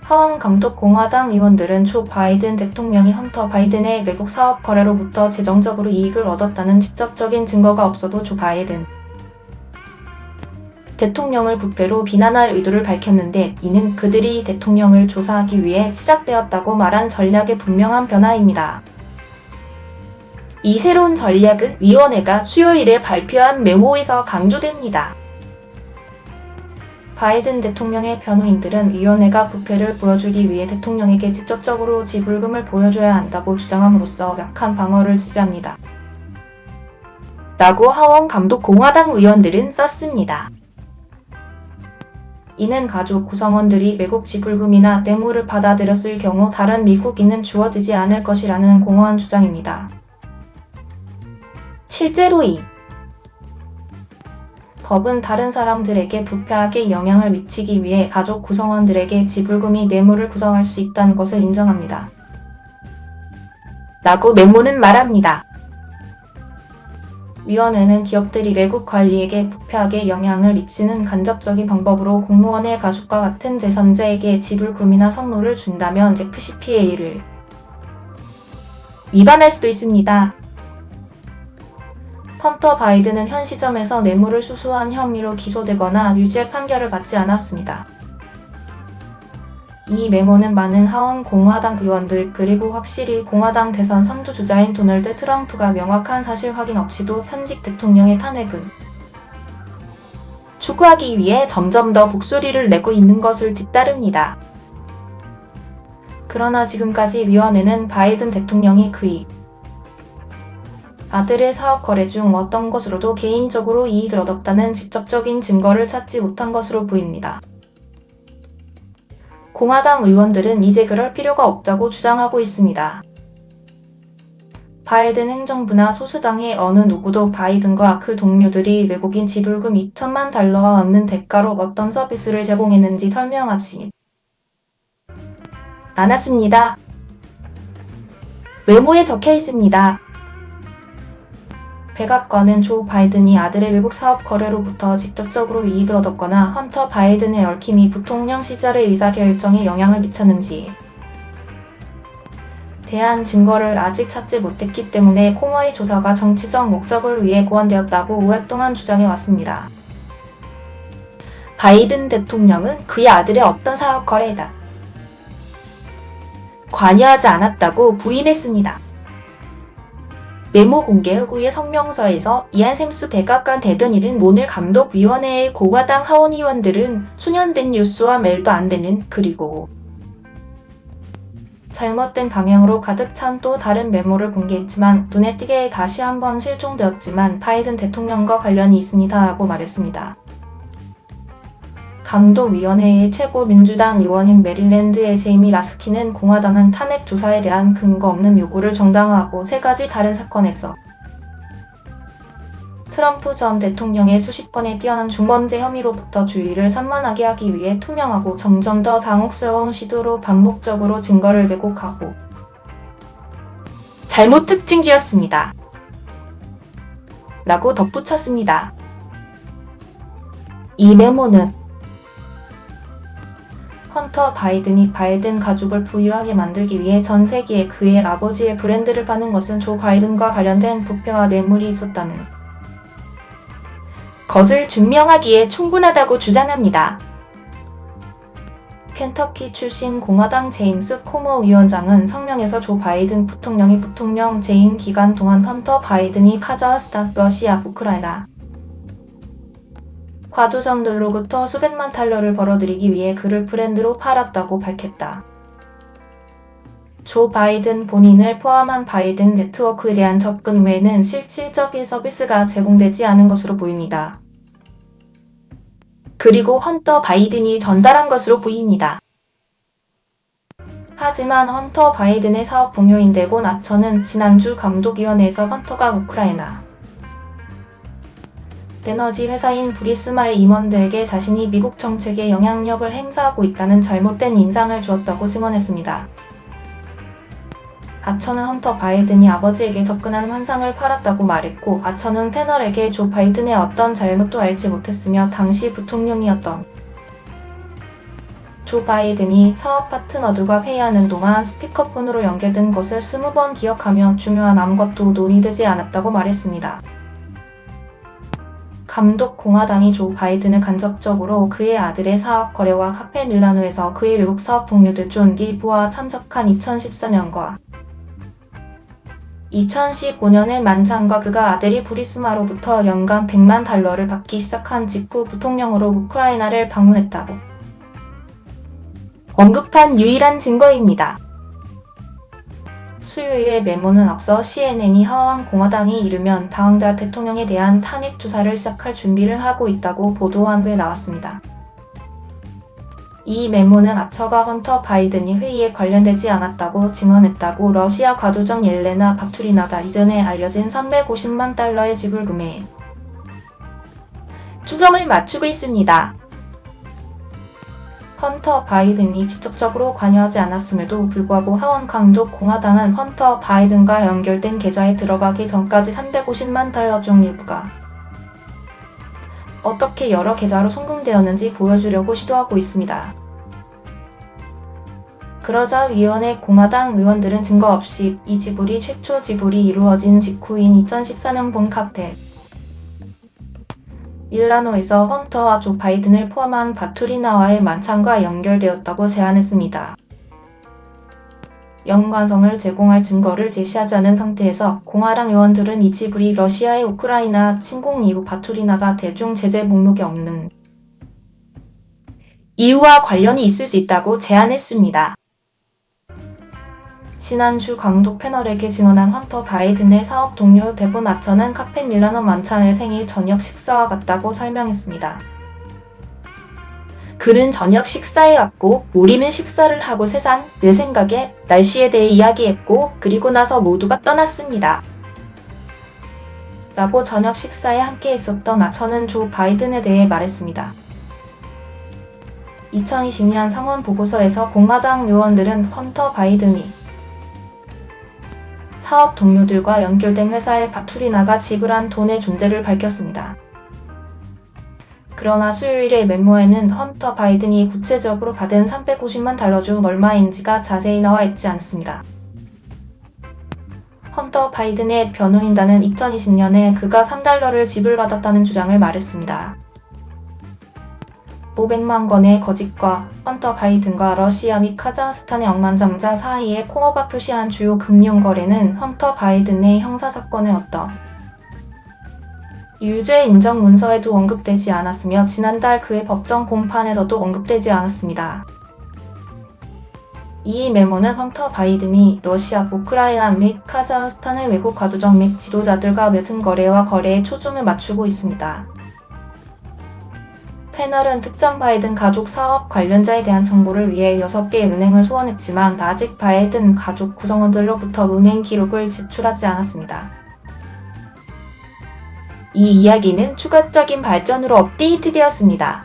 하원 감독 공화당 의원들은 조 바이든 대통령이 헌터 바이든의 외국 사업 거래로부터 재정적으로 이익을 얻었다는 직접적인 증거가 없어도 조 바이든 대통령을 부패로 비난할 의도를 밝혔는데, 이는 그들이 대통령을 조사하기 위해 시작되었다고 말한 전략의 분명한 변화입니다. 이 새로운 전략은 위원회가 수요일에 발표한 메모에서 강조됩니다. 바이든 대통령의 변호인들은 위원회가 부패를 보여주기 위해 대통령에게 직접적으로 지불금을 보여줘야 한다고 주장함으로써 약한 방어를 지지합니다. 라고 하원 감독 공화당 의원들은 썼습니다. 이는 가족 구성원들이 외국 지불금이나 뇌물을 받아들였을 경우 다른 미국인은 주어지지 않을 것이라는 공허한 주장입니다. 실제로 이 법은 다른 사람들에게 부패하게 영향을 미치기 위해 가족 구성원들에게 지불금이 뇌물을 구성할 수 있다는 것을 인정합니다. 라고 메모는 말합니다. 위원회는 기업들이 외국 관리에게 부패하게 영향을 미치는 간접적인 방법으로 공무원의 가족과 같은 제3자에게 지불금이나 선물을 준다면 FCPA를 위반할 수도 있습니다. 헌터 바이든은 현 시점에서 뇌물을 수수한 혐의로 기소되거나 유죄 판결을 받지 않았습니다. 이 메모는 많은 하원 공화당 의원들, 그리고 확실히 공화당 대선 선두주자인 도널드 트럼프가 명확한 사실 확인 없이도 현직 대통령의 탄핵을 추구하기 위해 점점 더 북소리를 내고 있는 것을 뒤따릅니다. 그러나 지금까지 위원회는 바이든 대통령이 그의 아들의 사업 거래 중 어떤 것으로도 개인적으로 이익을 얻었다는 직접적인 증거를 찾지 못한 것으로 보입니다. 공화당 의원들은 이제 그럴 필요가 없다고 주장하고 있습니다. 바이든 행정부나 소수당의 어느 누구도 바이든과 그 동료들이 외국인 지불금 2천만 달러와 얻는 대가로 어떤 서비스를 제공했는지 설명하지 않았습니다. 메모에 적혀 있습니다. 백악관은 조 바이든이 아들의 외국 사업 거래로부터 직접적으로 이익을 얻었거나 헌터 바이든의 얽힘이 부통령 시절의 의사결정에 영향을 미쳤는지에 대한 증거를 아직 찾지 못했기 때문에 코머의 조사가 정치적 목적을 위해 고안되었다고 오랫동안 주장해 왔습니다. 바이든 대통령은 그의 아들의 어떤 사업 거래에다 관여하지 않았다고 부인했습니다. 메모 공개 후의 성명서에서 이안 샘스 백악관 대변인은 오늘 감독위원회의 공화당 하원의원들은 수년된 뉴스와 말도 안 되는, 그리고 잘못된 방향으로 가득 찬 또 다른 메모를 공개했지만 눈에 띄게 다시 한번 실종되었지만 바이든 대통령과 관련이 있습니다 하고 말했습니다. 감독위원회의 최고 민주당 의원인 메릴랜드의 제이미 라스키는 공화당은 탄핵 조사에 대한 근거 없는 요구를 정당화하고 세 가지 다른 사건에서 트럼프 전 대통령의 수십 번의 뛰어난 중범죄 혐의로부터 주의를 산만하게 하기 위해 투명하고 점점 더 당혹스러운 시도로 반복적으로 증거를 왜곡하고 잘못 특징지었습니다. 라고 덧붙였습니다. 이 메모는 헌터 바이든이 바이든 가족을 부유하게 만들기 위해 전 세계에 그의 아버지의 브랜드를 파는 것은 조 바이든과 관련된 부패와 뇌물이 있었다는 것을 증명하기에 충분하다고 주장합니다. 켄터키 출신 공화당 제임스 코머 위원장은 성명에서 조 바이든 부통령이 부통령 재임 기간 동안 헌터 바이든이 카자흐스탄, 러시아, 우크라이나 과도점들로부터 수백만 달러를 벌어들이기 위해 그를 브랜드로 팔았다고 밝혔다. 조 바이든 본인을 포함한 바이든 네트워크에 대한 접근 외에는 실질적인 서비스가 제공되지 않은 것으로 보입니다. 그리고 헌터 바이든이 전달한 것으로 보입니다. 하지만 헌터 바이든의 사업 동료인 데곤 아처는 지난주 감독위원회에서 헌터가 우크라이나 에너지 회사인 부리스마의 임원들에게 자신이 미국 정책에 영향력을 행사하고 있다는 잘못된 인상을 주었다고 증언했습니다. 아처는 헌터 바이든이 아버지에게 접근하는 환상을 팔았다고 말했고, 아처는 패널에게 조 바이든의 어떤 잘못도 알지 못했으며 당시 부통령이었던 조 바이든이 사업 파트너들과 회의하는 동안 스피커폰으로 연결된 것을 20번 기억하며 중요한 아무것도 논의되지 않았다고 말했습니다. 감독 공화당이 조 바이든을 간접적으로 그의 아들의 사업 거래와 카페 밀라노에서 그의 외국 사업 동료들 존 딜보와 참석한 2014년과 2015년의 만찬과 그가 아들이 부리스마로부터 연간 $100만 받기 시작한 직후 부통령으로 우크라이나를 방문했다고 언급한 유일한 증거입니다. 수요일의 메모는 앞서 CNN이 하원 공화당이 이르면 다음달 대통령에 대한 탄핵 조사를 시작할 준비를 하고 있다고 보도한 후에 나왔습니다. 이 메모는 아처가 헌터 바이든이 회의에 관련되지 않았다고 증언했다고 러시아 과도적 옐레나 바투리나가 이전에 알려진 $350만 지불금에 초점을 맞추고 있습니다. 헌터 바이든이 직접적으로 관여하지 않았음에도 불구하고 하원 감독 공화당은 헌터 바이든과 연결된 계좌에 들어가기 전까지 $350만 중 일부가 어떻게 여러 계좌로 송금되었는지 보여주려고 시도하고 있습니다. 그러자 위원회 공화당 의원들은 증거 없이 이 지불이 최초 지불이 이루어진 직후인 2014년 봄 카페 밀라노에서 헌터와 조 바이든을 포함한 바투리나와의 만찬과 연결되었다고 제안했습니다. 연관성을 제공할 증거를 제시하지 않은 상태에서 공화당 의원들은 이 지불이 러시아의 우크라이나 침공 이후 바투리나가 대중 제재 목록에 없는 이유와 관련이 있을 수 있다고 제안했습니다. 지난주 감독 패널에게 증언한 헌터 바이든의 사업 동료 데본 아처는 카페 밀라노 만찬을 생일 저녁 식사와 같다고 설명했습니다. 그는 저녁 식사에 왔고 우리는 식사를 하고 세상, 내 생각에, 날씨에 대해 이야기했고 그리고 나서 모두가 떠났습니다. 라고 저녁 식사에 함께 있었던 아처는 조 바이든에 대해 말했습니다. 2020년 상원 보고서에서 공화당 의원들은 헌터 바이든이 사업 동료들과 연결된 회사의 바투리나가 지불한 돈의 존재를 밝혔습니다. 그러나 수요일의 메모에는 헌터 바이든이 구체적으로 받은 $350만 중 얼마인지가 자세히 나와 있지 않습니다. 헌터 바이든의 변호인단은 2020년에 그가 $3를 지불받았다는 주장을 말했습니다. 500만 건의 거짓과 헌터 바이든과 러시아 및 카자흐스탄의 억만장자 사이에 코어가 표시한 주요 금융 거래는 헌터 바이든의 형사사건의 어떤 유죄 인정 문서에도 언급되지 않았으며 지난달 그의 법정 공판에서도 언급되지 않았습니다. 이 메모는 헌터 바이든이 러시아, 우크라이나 및 카자흐스탄의 외국 과도적 및 지도자들과 맺은 거래와 거래에 초점을 맞추고 있습니다. 패널은 특정 바이든 가족 사업 관련자에 대한 정보를 위해 6개 은행을 소환했지만 아직 바이든 가족 구성원들로부터 은행 기록을 제출하지 않았습니다. 이 이야기는 추가적인 발전으로 업데이트되었습니다.